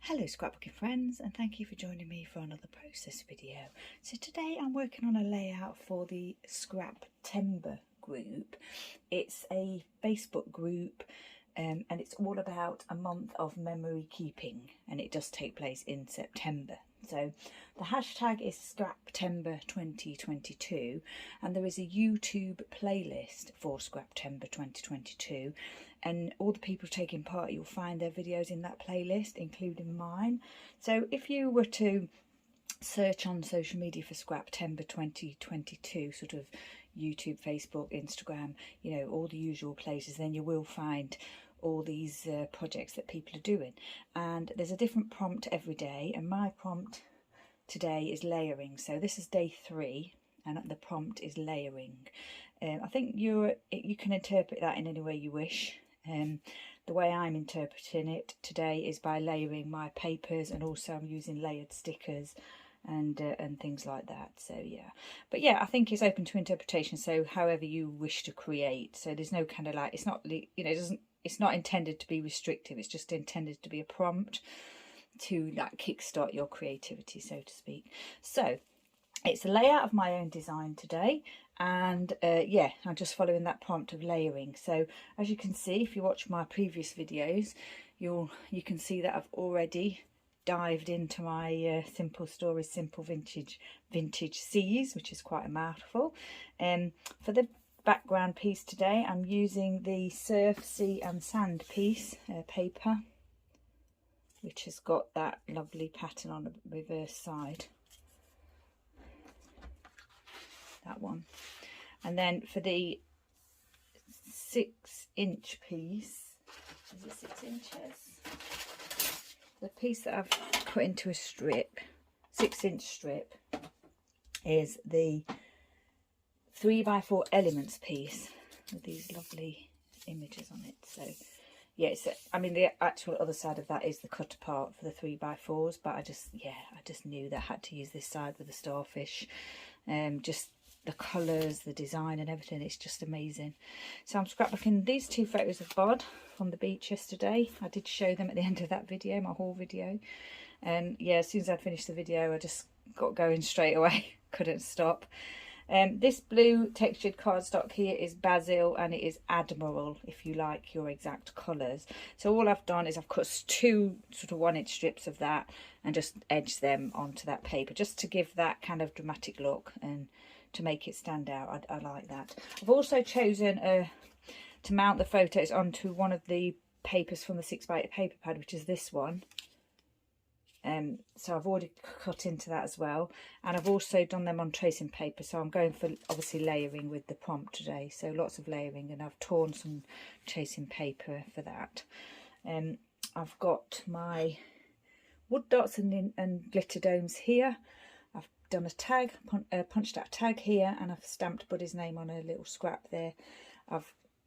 Hello scrapbooking friends, and thank you for joining me for another process video. So today I'm working on a layout for the Scraptember group. It's a Facebook group and it's all about a month of memory keeping, and it does take place in September. So the hashtag is Scraptember 2022, and there is a YouTube playlist for Scraptember 2022, and all the people taking part, you'll find their videos in that playlist, including mine. So if you were to search on social media for Scraptember 2022, sort of YouTube, Facebook, Instagram, you know, all the usual places, then you will find all these projects that people are doing. And there's a different prompt every day, and my prompt today is layering. So this is day 3 and the prompt is layering. I think you can interpret that in any way you wish. The way I'm interpreting it today is by layering my papers, and also I'm using layered stickers and things like that. So yeah, but yeah, I think it's open to interpretation, so however you wish to create. So there's no kind of like, it's not, you know, it's not intended to be restrictive, it's just intended to be a prompt to like kickstart your creativity, so to speak. So it's a layout of my own design today, and yeah, I'm just following that prompt of layering. So as you can see, if you watch my previous videos, you can see that I've already dived into my Simple Stories Simple Vintage Seas, which is quite a mouthful. For the background piece today, I'm using the Surf, Sea and Sand piece paper, which has got that lovely pattern on the reverse side. That one. And then for the 6-inch piece, is it 6 inches? The piece that I've cut into a strip, 6-inch strip, is the 3x4 elements piece with these lovely images on it. So yeah, I mean, the actual other side of that is the cut apart for the 3x4s, but I just knew that I had to use this side with the starfish. Just the colours, the design and everything, it's just amazing. So I'm scrapbooking these 2 photos of Bod from the beach yesterday. I did show them at the end of that video, my haul video. And yeah, as soon as I'd finished the video, I just got going straight away. Couldn't stop. This blue textured cardstock here is Bazzill, and it is Admiral if you like your exact colours. So all I've done is I've cut 2 sort of 1-inch strips of that and just edged them onto that paper, just to give that kind of dramatic look and to make it stand out. I like that. I've also chosen to mount the photos onto one of the papers from the 6x8 paper pad, which is this one. So I've already cut into that as well, and I've also done them on tracing paper. So I'm going for obviously layering with the prompt today, so lots of layering, and I've torn some tracing paper for that. I've got my wood dots and glitter domes here. I've done a tag, punched out a tag here, and I've stamped Buddy's name on a little scrap there.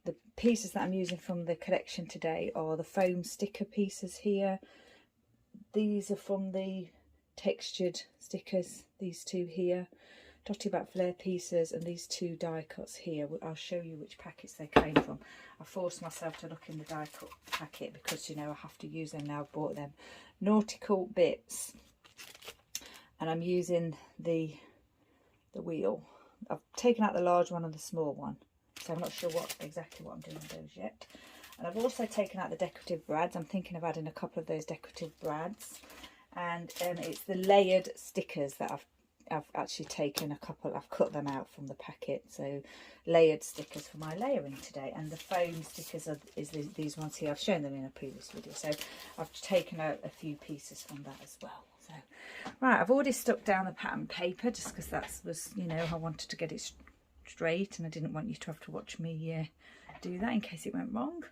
The pieces that I'm using from the collection today are the foam sticker pieces here. These are from the textured stickers, these 2 here, Dotty Back Flare pieces, and these 2 die cuts here. I'll show you which packets they came from. I forced myself to look in the die cut packet because, you know, I have to use them now. I've bought them. Nauriical Bits, and I'm using the wheel. I've taken out the large one and the small one, so I'm not sure exactly what I'm doing with those yet. And I've also taken out the decorative brads. I'm thinking of adding a couple of those decorative brads. And it's the layered stickers that I've actually taken a couple. I've cut them out from the packet. So layered stickers for my layering today. And the foam stickers is these ones here. I've shown them in a previous video. So I've taken out a few pieces from that as well. So right, I've already stuck down the pattern paper just because that was, you know, I wanted to get it straight, and I didn't want you to have to watch me do that in case it went wrong.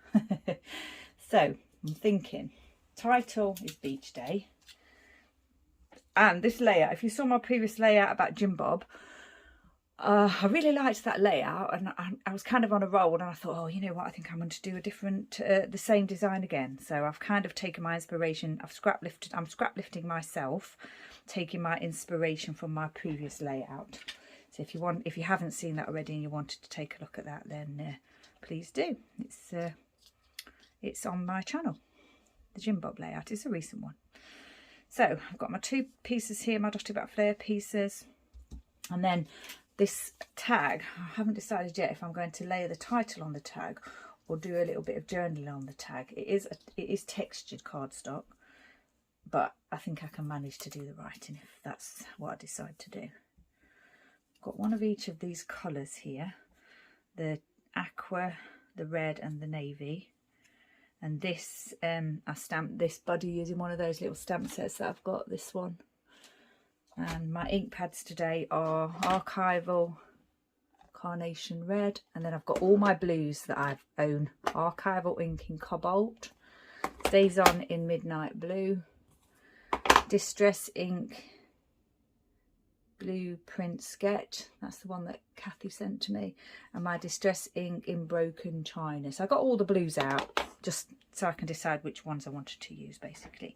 So I'm thinking title is Beach Day, and this layout, if you saw my previous layout about Jim Bob, I really liked that layout, and I was kind of on a roll, and I thought, oh, you know what, I think I'm going to do a different the same design again. So I've kind of taken my inspiration, I'm scraplifting myself, taking my inspiration from my previous layout. So if you haven't seen that already and you wanted to take a look at that, then please do. It's on my channel. The Jim Bob layout is a recent one. So I've got my 2 pieces here, my dotted back flare pieces, and then this tag. I haven't decided yet if I'm going to layer the title on the tag or do a little bit of journaling on the tag. It is textured cardstock, but I think I can manage to do the writing if that's what I decide to do. I've got one of each of these colours here, the aqua, the red and the navy. And this, I stamped this buddy using one of those little stamp sets that I've got, this one. And my ink pads today are Archival Carnation Red. And then I've got all my blues that I own. Archival ink in Cobalt. Stays On in Midnight Blue. Distress ink Blueprint Sketch. That's the one that Kathy sent to me. And my Distress ink in Broken China. So I got all the blues out just so I can decide which ones I wanted to use, basically.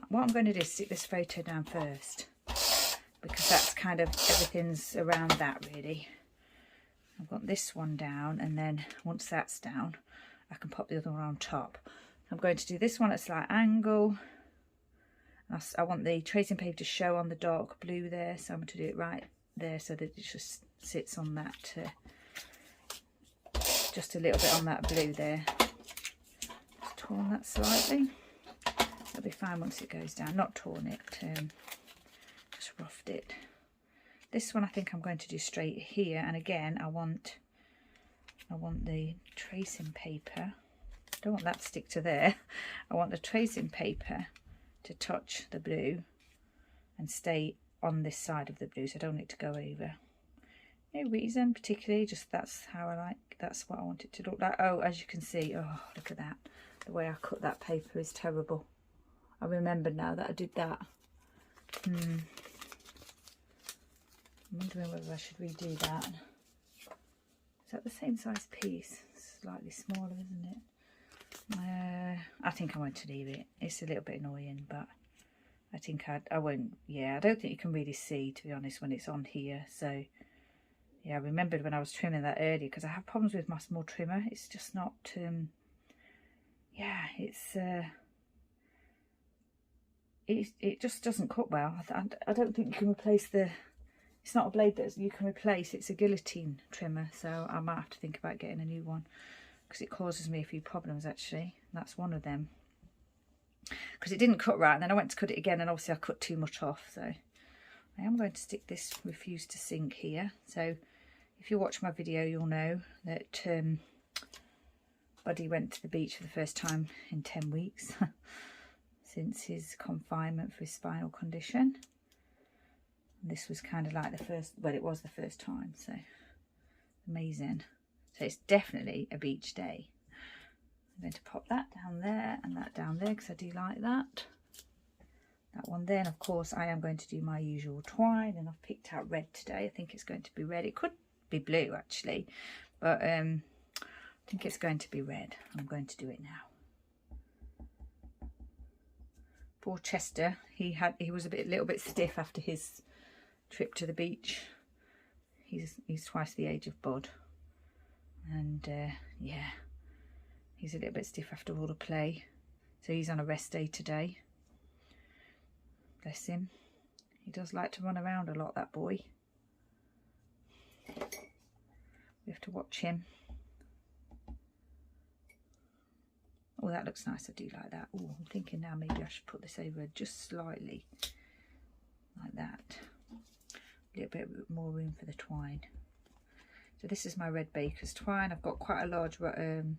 What I'm going to do is stick this photo down first, because that's kind of everything's around that really. I've got this one down, and then once that's down I can pop the other one on top. I'm going to do this one at a slight angle. I want the tracing paper to show on the dark blue there, so I'm going to do it right there so that it just sits on that, just a little bit on that blue there. Just torn that slightly. It'll be fine once it goes down. Not torn it, just roughed it. This one I think I'm going to do straight here, and again I want the tracing paper. I don't want that to stick to there. I want the tracing paper to touch the blue and stay on this side of the blue, so I don't want it to go over. No reason particularly, just that's how I like, that's what I want it to look like. Oh, as you can see, oh look at that, the way I cut that paper is terrible. I remember now that I did that. I'm wondering whether I should redo that. Is that the same size piece? Slightly smaller, isn't it? I think I want to leave it. It's a little bit annoying, but I think I won't. Yeah, I don't think you can really see, to be honest, when it's on here. So yeah, I remembered when I was trimming that earlier, because I have problems with my small trimmer. It's just not yeah, it just doesn't cut well. I don't think you can replace the, it's not a blade that you can replace, it's a guillotine trimmer, so I might have to think about getting a new one, because it causes me a few problems actually. That's one of them, because it didn't cut right, and then I went to cut it again, and obviously I cut too much off. So I am going to stick this Refuse to Sink here. So if you watch my video, you'll know that Buddy went to the beach for the first time in 10 weeks since his confinement for his spinal condition. And this was kind of like the first, well, it was the first time, so amazing. So it's definitely a beach day. I'm going to pop that down there and that down there, because I do like that. That one there, and of course I am going to do my usual twine, and I've picked out red today. I think it's going to be red. It could be blue actually, but I think it's going to be red. I'm going to do it now. Poor Chester, he was a little bit stiff after his trip to the beach. He's twice the age of Bud, and yeah, he's a little bit stiff after all the play, so he's on a rest day today. Bless him. He does like to run around a lot, that boy. We have to watch him. Oh, that looks nice. I do like that. Oh, I'm thinking now maybe I should put this over just slightly like that. A little bit more room for the twine. So this is my red baker's twine. I've got quite a large roll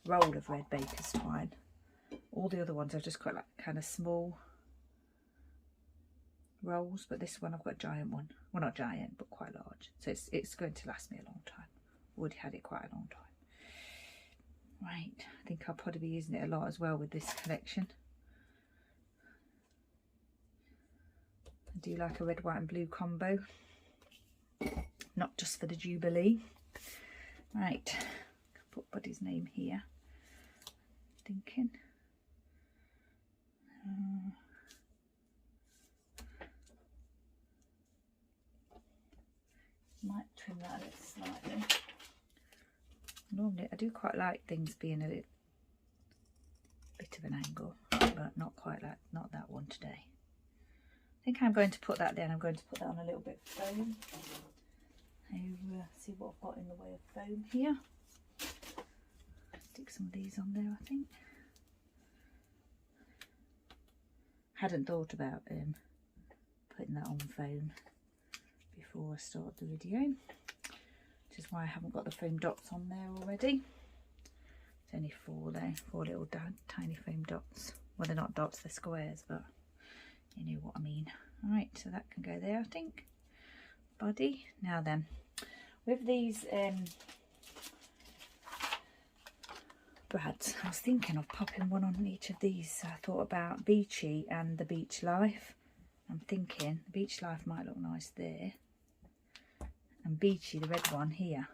of red baker's twine. All the other ones I've just got like kind of small rolls, but this one I've got a giant one. Well, not giant, but quite large. So it's going to last me a long time. Already had it quite a long time. Right, I think I'll probably be using it a lot as well with this collection. I do like a red, white and blue combo, not just for the Jubilee. Right, put Buddy's name here. Thinking. Might trim that a little slightly. Normally I do quite like things being a bit of an angle. but not quite like, not that one today. I think I'm going to put that there, and I'm going to put that on a little bit of foam. I'll see what I've got in the way of foam here. Stick some of these on there, I think. Hadn't thought about putting that on foam before I start the video, which is why I haven't got the foam dots on there already. It's only 4 there, 4 little tiny foam dots. Well, they're not dots, they're squares, but you know what I mean. Alright, so that can go there, I think. Body. Now then, with these brads, I was thinking of popping one on each of these. So I thought about Beachy and the Beach Life. I'm thinking the Beach Life might look nice there, and Beachy, the red one here.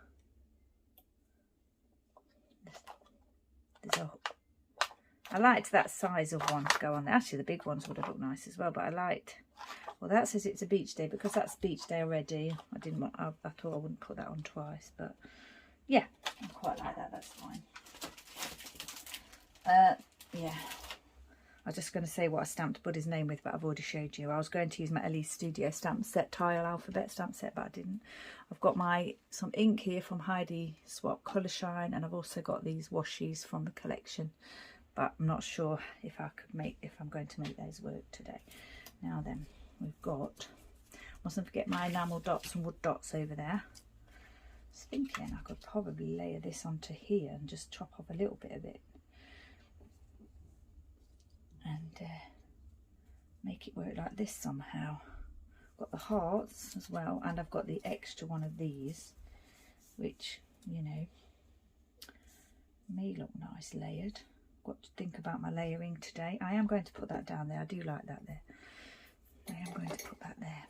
I liked that size of one to go on there. Actually, the big ones would have looked nice as well, but I liked, well, that says it's a beach day, because that's beach day already. I didn't want, I thought I wouldn't put that on twice, but yeah, I quite like that. That's fine. Yeah, I was just going to say what I stamped Buddy's name with, but I've already showed you. I was going to use my Elise Studio stamp set, tile alphabet stamp set, but I didn't. I've got some ink here from Heidi Swap Colour Shine, and I've also got these washies from the collection, but I'm not sure if I'm going to make those work today. Now then, we've got, mustn't forget my enamel dots and wood dots over there. I was thinking I could probably layer this onto here and just chop off a little bit of it and make it work like this somehow. Got the hearts as well, and I've got the extra one of these, which, you know, may look nice layered. Got to think about my layering today. I am going to put that down there. I do like that there. I am going to put that there.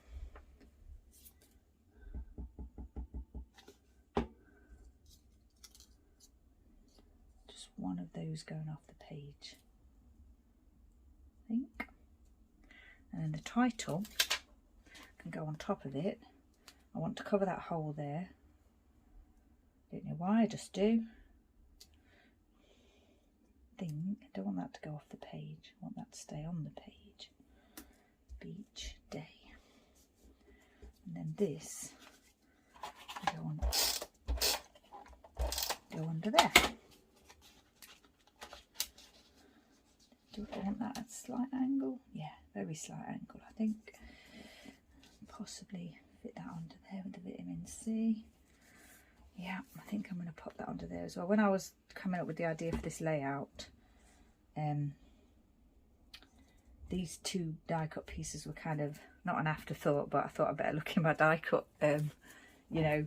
Just one of those going off the page, I think. And then the title can go on top of it. I want to cover that hole there. Don't know why, I just do. I don't want that to go off the page. I want that to stay on the page. Beach day. And then this will go under there. Do I want that at a slight angle? Yeah, very slight angle, I think. Possibly fit that under there with the vitamin C. Yeah, I think I'm going to pop that under there as well. When I was coming up with the idea for this layout, these 2 die cut pieces were kind of not an afterthought, but I thought I'd better look in my die cut, you know,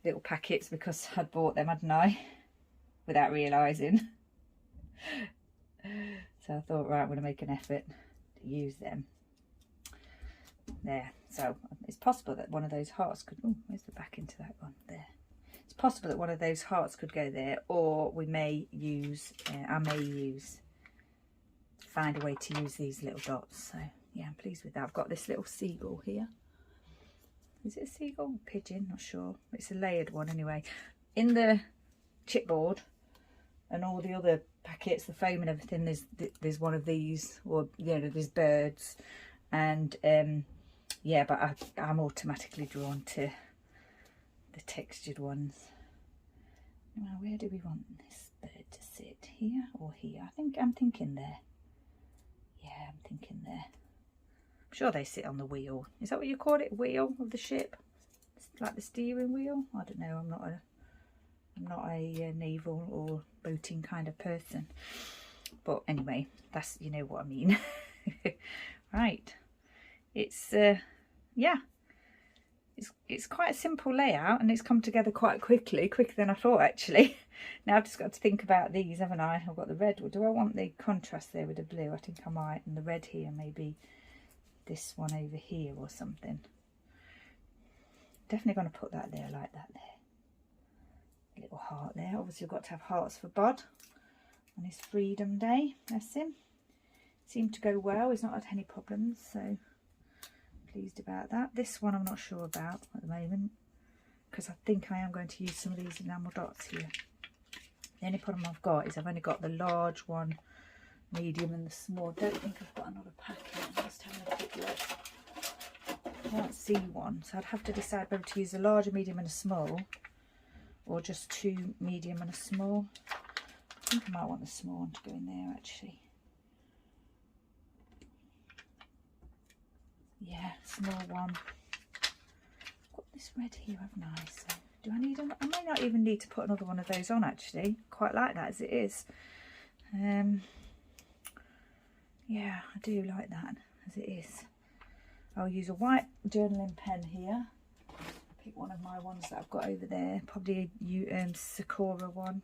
little packets, because I'd bought them, hadn't I, without realising. So I thought, right, I'm going to make an effort to use them. There. So it's possible that one of those hearts could, oh, where's the back into that one? There. It's possible that one of those hearts could go there, or we may use, find a way to use these little dots. So yeah, I'm pleased with that. I've got this little seagull here. Is it a seagull? Pigeon? Not sure. It's a layered one anyway. In the chipboard and all the other packets, the foam and everything, there's one of these, or you know, there's birds, and yeah, but I'm automatically drawn to the textured ones. Now, where do we want this bird to sit? Here or here? I'm thinking there. Yeah, I'm thinking there. I'm sure they sit on the wheel. Is that what you call it? Wheel of the ship? It's like the steering wheel? I don't know. I'm not a naval or boating kind of person. But anyway, that's, you know what I mean. Right. It's yeah. It's quite a simple layout, and it's come together quite quickly, quicker than I thought actually. Now I've just got to think about these, haven't I? I've got the red. Do I want the contrast there with the blue? I think I might. And the red here, maybe this one over here or something. Definitely going to put that there, like that there. A little heart there. Obviously we've got to have hearts for Bod on his freedom day. Bless him. Seemed to go well. He's not had any problems, so pleased about that. This one I'm not sure about at the moment, because I think I am going to use some of these enamel dots here. The only problem I've got is I've only got the large one medium and the small. Don't think I've got another packet. I'm just having a quick look. I can't see one, so I'd have to decide whether to use a large, a medium and a small, or just 2 medium and a small. I think I might want the small one to go in there actually. Yeah, small one. I've got this red here, haven't I? So do I need I may not even need to put another one of those on actually. Quite like that as it is. Yeah, I do like that as it is. I'll use a white journaling pen here. I'll pick one of my ones that I've got over there, probably a Sakura one.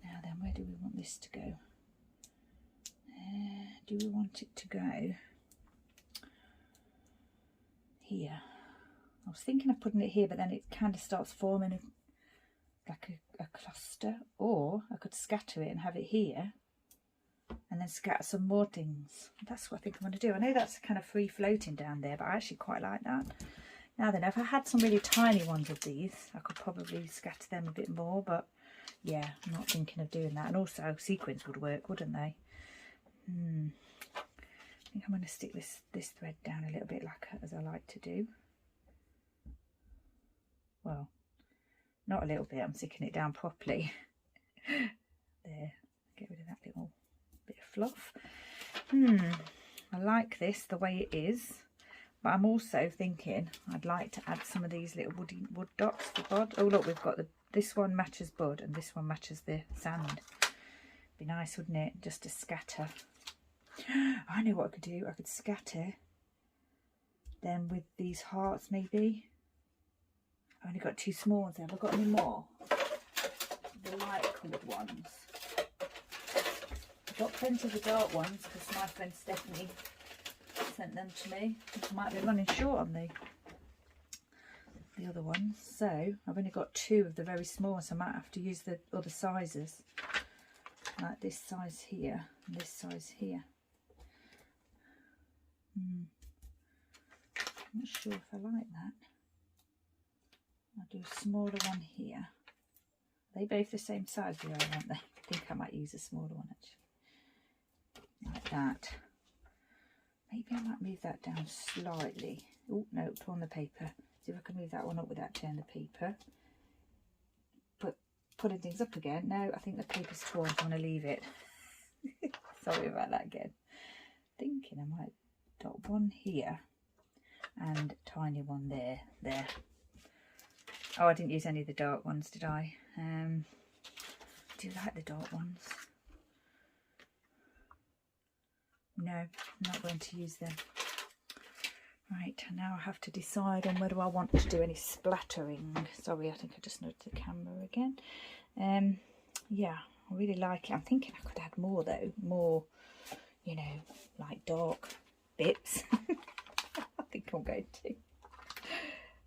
Now then, where do we want this to go? Do we want it to go here? I was thinking of putting it here, but then it kind of starts forming like a cluster, or I could scatter it and have it here and then scatter some more things. That's what I think I'm going to do. I know that's kind of free floating down there, but I actually quite like that. Now then, if I had some really tiny ones of these, I could probably scatter them a bit more, but yeah, I'm not thinking of doing that. And also sequins would work, wouldn't they? I think I'm going to stick this thread down a little bit like as I like to do. Well, not a little bit, I'm sticking it down properly. There, get rid of that little bit of fluff. I like this the way it is, but I'm also thinking I'd like to add some of these little wood dots for Bud. Oh look, we've got this one matches Bud and this one matches the sand. Be nice, wouldn't it, just to scatter. I know what I could do. I could scatter them with these hearts maybe. I've only got 2 small ones. Have I got any more? The light coloured ones. I've got plenty of the dark ones because my friend Stephanie sent them to me. I might be running short on the other ones. So I've only got 2 of the very small ones. So I might have to use the other sizes. Like this size here and this size here. I'm not sure if I like that. I'll do a smaller one here. Are they both the same size? They are, aren't they? I think I might use a smaller one actually. Like that. Maybe I might move that down slightly. Oh no, torn the paper. See if I can move that one up without tearing the paper. But putting things up again. No, I think the paper's torn, so I'm going to leave it. Sorry about that again. Thinking I might dot one here and tiny one there. Oh, I didn't use any of the dark ones, did I? Do you like the dark ones? No, I'm not going to use them. Right, now I have to decide on whether I want to do any splattering. Sorry, I think I just noticed the camera again. Yeah, I really like it. I'm thinking I could add more though. More, you know, like dark bits. I think I'm going to.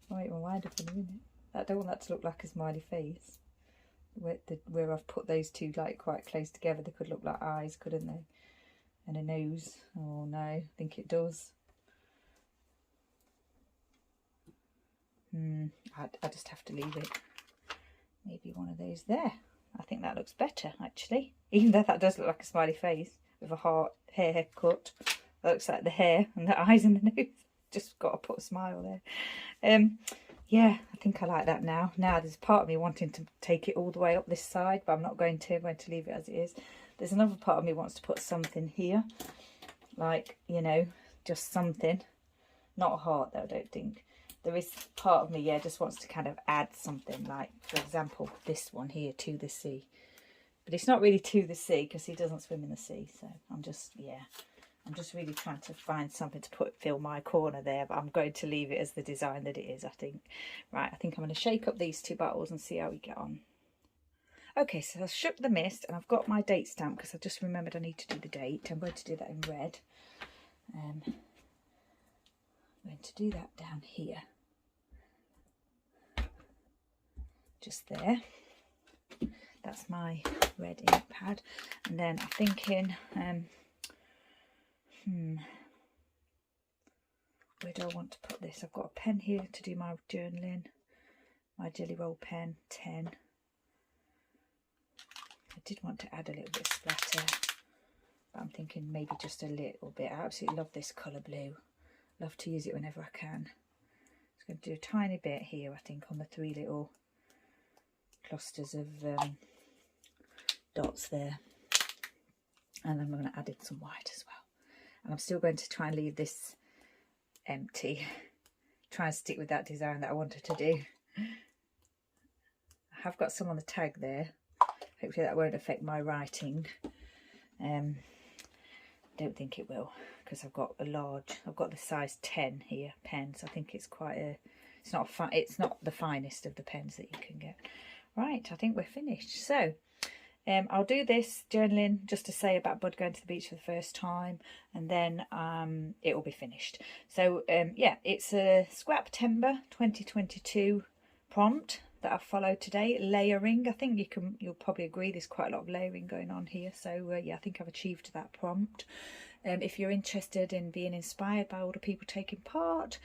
I'll make my mind up in a minute. I don't want that to look like a smiley face. Where I've put those 2 like quite close together, they could look like eyes, couldn't they? And a nose. Oh no, I think it does. I just have to leave it. Maybe one of those there. I think that looks better actually. Even though that does look like a smiley face with a heart haircut. That looks like the hair and the eyes and the nose. Just got to put a smile there. Yeah, I think I like that now. Now there's part of me wanting to take it all the way up this side, but I'm not going to. I'm going to leave it as it is. There's another part of me wants to put something here. Like, you know, just something. Not a heart though, I don't think. There is part of me, yeah, just wants to kind of add something. Like, for example, this one here, to the sea. But it's not really to the sea because he doesn't swim in the sea. So I'm just, yeah. I'm just really trying to find something to fill my corner there, but I'm going to leave it as the design that it is, I think. Right, I think I'm going to shake up these 2 bottles and see how we get on. Okay, so I've shook the mist and I've got my date stamp because I just remembered I need to do the date. I'm going to do that in red. I'm going to do that down here. Just there. That's my red ink pad. And then I'm thinking... where do I want to put this? I've got a pen here to do my journaling. My Jelly Roll pen, 10. I did want to add a little bit of splatter. but I'm thinking maybe just a little bit. I absolutely love this colour blue. Love to use it whenever I can. Just going to do a tiny bit here, I think, on the 3 little clusters of dots there. And I'm going to add in some white as well. And I'm still going to try and leave this empty. Try and stick with that design that I wanted to do. I have got some on the tag there. Hopefully that won't affect my writing. Don't think it will, because I've got the size 10 here pens. I think it's quite a, it's not the finest of the pens that you can get. Right, I think we're finished. So I'll do this journaling just to say about Bud going to the beach for the first time, and then it will be finished. So yeah, it's a Scraptember 2022 prompt that I've followed today. Layering, I think you'll probably agree there's quite a lot of layering going on here. So yeah, I think I've achieved that prompt. If you're interested in being inspired by older people taking part,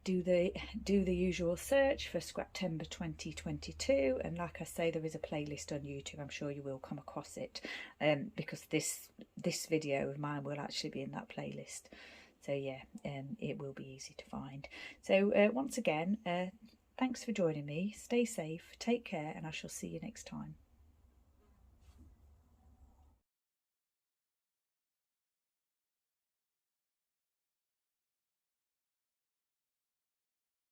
do the usual search for Scraptember 2022, and like I say, there is a playlist on YouTube. I'm sure you will come across it, because this video of mine will actually be in that playlist. So yeah, it will be easy to find. So once again, thanks for joining me. Stay safe, take care, and I shall see you next time.